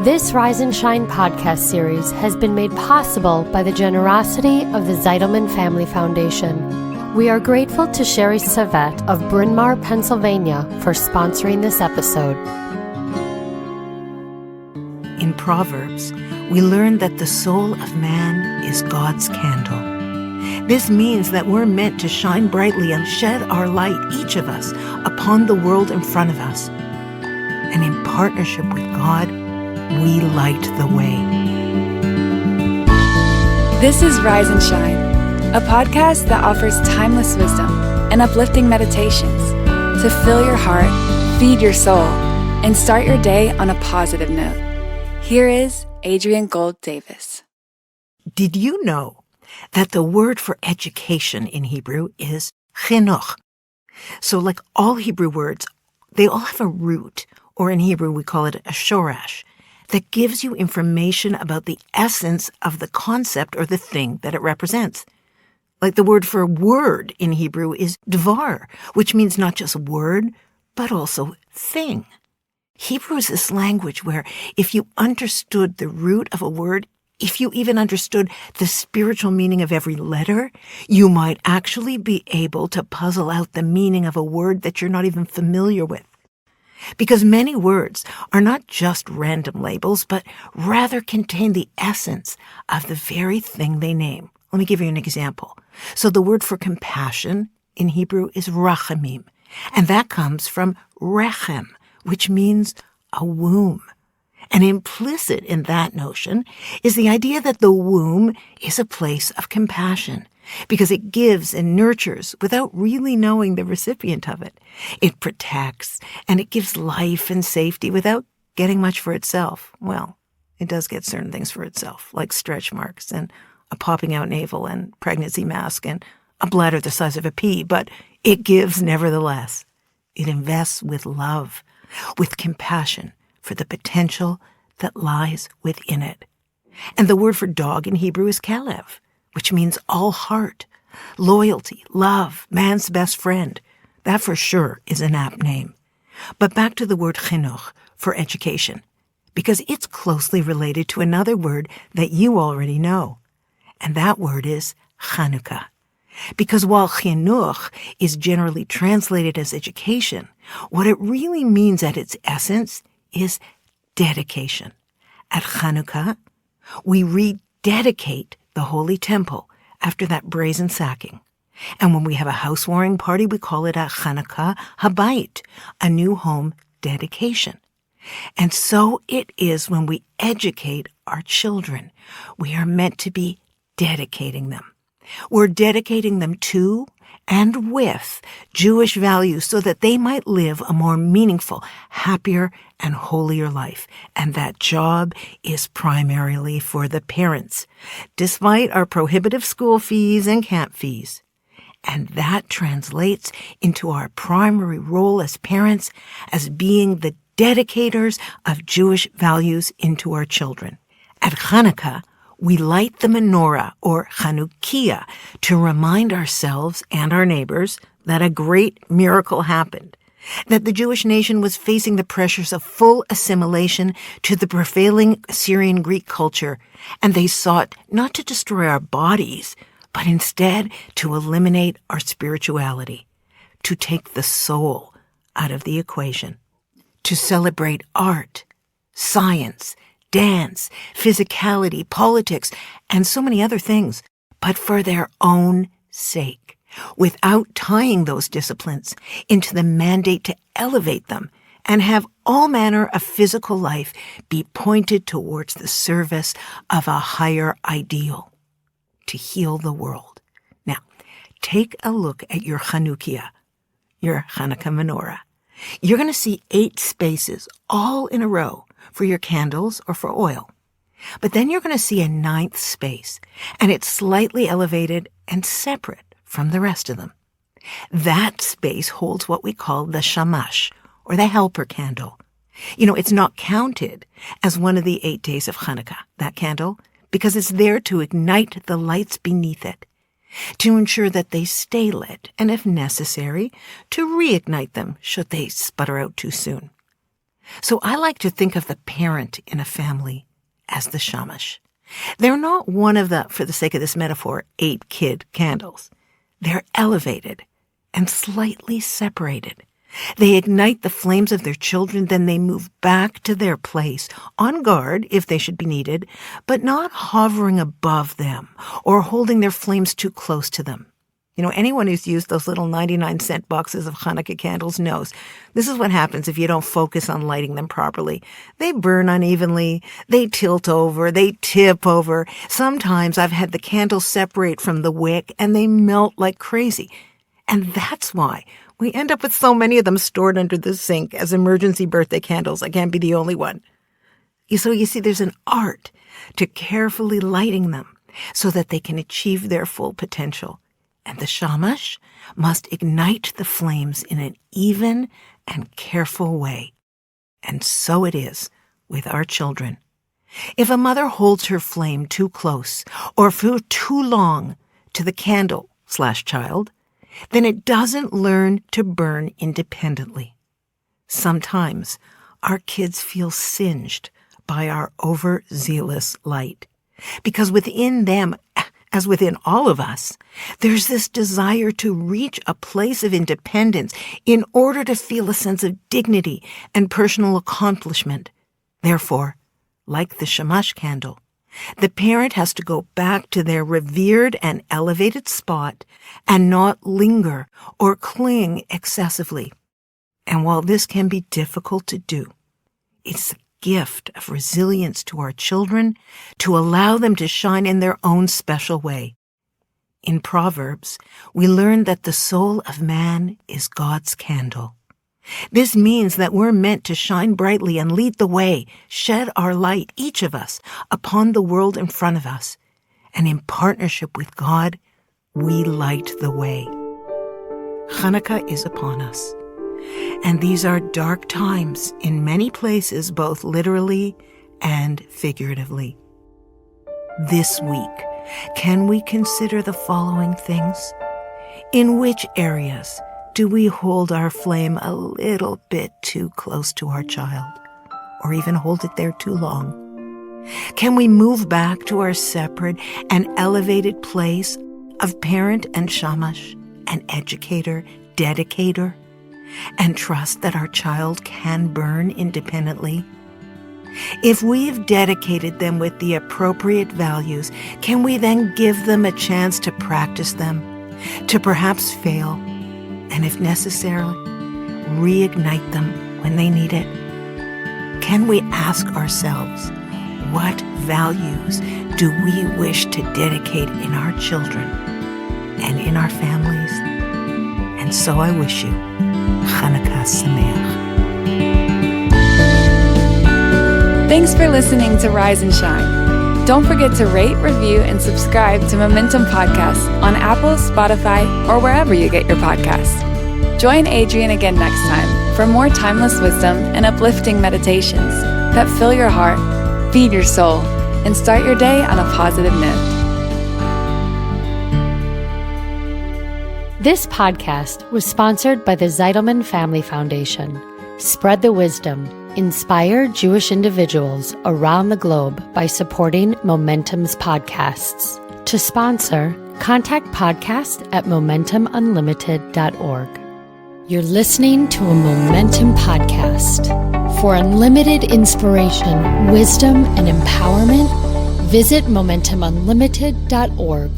This Rise and Shine podcast series has been made possible by the generosity of the Zeidelman Family Foundation. We are grateful to Sherry Savet of Bryn Mawr, Pennsylvania for sponsoring this episode. In Proverbs, we learn that the soul of man is God's candle. This means that we're meant to shine brightly and shed our light, each of us, upon the world in front of us. And in partnership with God, we light the way. This is Rise and Shine, a podcast that offers timeless wisdom and uplifting meditations to fill your heart, feed your soul, and start your day on a positive note. Here is Adrienne Gold Davis. Did you know that the word for education in Hebrew is chinuch? So like all Hebrew words, they all have a root, or in Hebrew we call it a shorash, that gives you information about the essence of the concept or the thing that it represents. Like the word for word in Hebrew is dvar, which means not just word, but also thing. Hebrew is this language where if you understood the root of a word, if you even understood the spiritual meaning of every letter, you might actually be able to puzzle out the meaning of a word that you're not even familiar with. Because many words are not just random labels, but rather contain the essence of the very thing they name. Let me give you an example. So the word for compassion in Hebrew is rachamim, and that comes from rechem, which means a womb. And implicit in that notion is the idea that the womb is a place of compassion, because it gives and nurtures without really knowing the recipient of it. It protects, and it gives life and safety without getting much for itself. Well, it does get certain things for itself, like stretch marks and a popping out navel and pregnancy mask and a bladder the size of a pea, but it gives nevertheless. It invests with love, with compassion for the potential that lies within it. And the word for dog in Hebrew is kalev, which means all heart, loyalty, love, man's best friend. That for sure is an apt name. But back to the word chinuch for education, because it's closely related to another word that you already know. And that word is Hanukkah. Because while chinuch is generally translated as education, what it really means at its essence is dedication. At Hanukkah, we rededicate the Holy Temple after that brazen sacking. And when we have a housewarming party, we call it a Hanukkah Habayit, a new home dedication. And so it is when we educate our children. We are meant to be dedicating them. We're dedicating them to and with Jewish values so that they might live a more meaningful, happier, and holier life. And that job is primarily for the parents, despite our prohibitive school fees and camp fees. And that translates into our primary role as parents as being the dedicators of Jewish values into our children. At Hanukkah, we light the menorah, or Chanukiah, to remind ourselves and our neighbors that a great miracle happened, that the Jewish nation was facing the pressures of full assimilation to the prevailing Syrian Greek culture, and they sought not to destroy our bodies, but instead to eliminate our spirituality, to take the soul out of the equation, to celebrate art, science, dance, physicality, politics, and so many other things, but for their own sake, without tying those disciplines into the mandate to elevate them and have all manner of physical life be pointed towards the service of a higher ideal, to heal the world. Now, take a look at your Chanukiah, your Hanukkah menorah. You're going to see 8 spaces all in a row for your candles or for oil. But then you're going to see a 9th space, and it's slightly elevated and separate from the rest of them. That space holds what we call the shamash, or the helper candle. You know, it's not counted as one of the 8 days of Hanukkah, that candle, because it's there to ignite the lights beneath it, to ensure that they stay lit, and if necessary, to reignite them should they sputter out too soon. So I like to think of the parent in a family as the shamash. They're not one of the, for the sake of this metaphor, 8 kid candles. They're elevated and slightly separated. They ignite the flames of their children, then they move back to their place, on guard if they should be needed, but not hovering above them or holding their flames too close to them. Anyone who's used those little 99-cent boxes of Hanukkah candles knows this is what happens if you don't focus on lighting them properly. They burn unevenly, they tilt over, they tip over. Sometimes I've had the candles separate from the wick and they melt like crazy. And that's why we end up with so many of them stored under the sink as emergency birthday candles. I can't be the only one. So you see, there's an art to carefully lighting them so that they can achieve their full potential. And the shamash must ignite the flames in an even and careful way. And so it is with our children. If a mother holds her flame too close or for too long to the candle/child, then it doesn't learn to burn independently. Sometimes our kids feel singed by our overzealous light, because within them, as within all of us, there's this desire to reach a place of independence in order to feel a sense of dignity and personal accomplishment. Therefore, like the shamash candle, the parent has to go back to their revered and elevated spot and not linger or cling excessively. And while this can be difficult to do, it's a gift of resilience to our children to allow them to shine in their own special way. In Proverbs, we learn that the soul of man is God's candle. This means that we're meant to shine brightly and lead the way, shed our light, each of us, upon the world in front of us. And in partnership with God, we light the way. Hanukkah is upon us. And these are dark times in many places, both literally and figuratively. This week, can we consider the following things? In which areas do we hold our flame a little bit too close to our child, or even hold it there too long? Can we move back to our separate and elevated place of parent and shamash, and educator, dedicator, and trust that our child can burn independently? If we've dedicated them with the appropriate values, can we then give them a chance to practice them, to perhaps fail, and if necessary, reignite them when they need it? Can we ask ourselves, what values do we wish to dedicate in our children and in our families? And so I wish you Hanukkah Sameach. Thanks for listening to Rise and Shine. Don't forget to rate, review, and subscribe to Momentum Podcasts on Apple, Spotify, or wherever you get your podcasts. Join Adrienne again next time for more timeless wisdom and uplifting meditations that fill your heart, feed your soul, and start your day on a positive note. This podcast was sponsored by the Zeidelman Family Foundation. Spread the wisdom. Inspire Jewish individuals around the globe by supporting Momentum's podcasts. To sponsor, contact podcast@momentumunlimited.org. You're listening to a Momentum podcast. For unlimited inspiration, wisdom, and empowerment, visit momentumunlimited.org.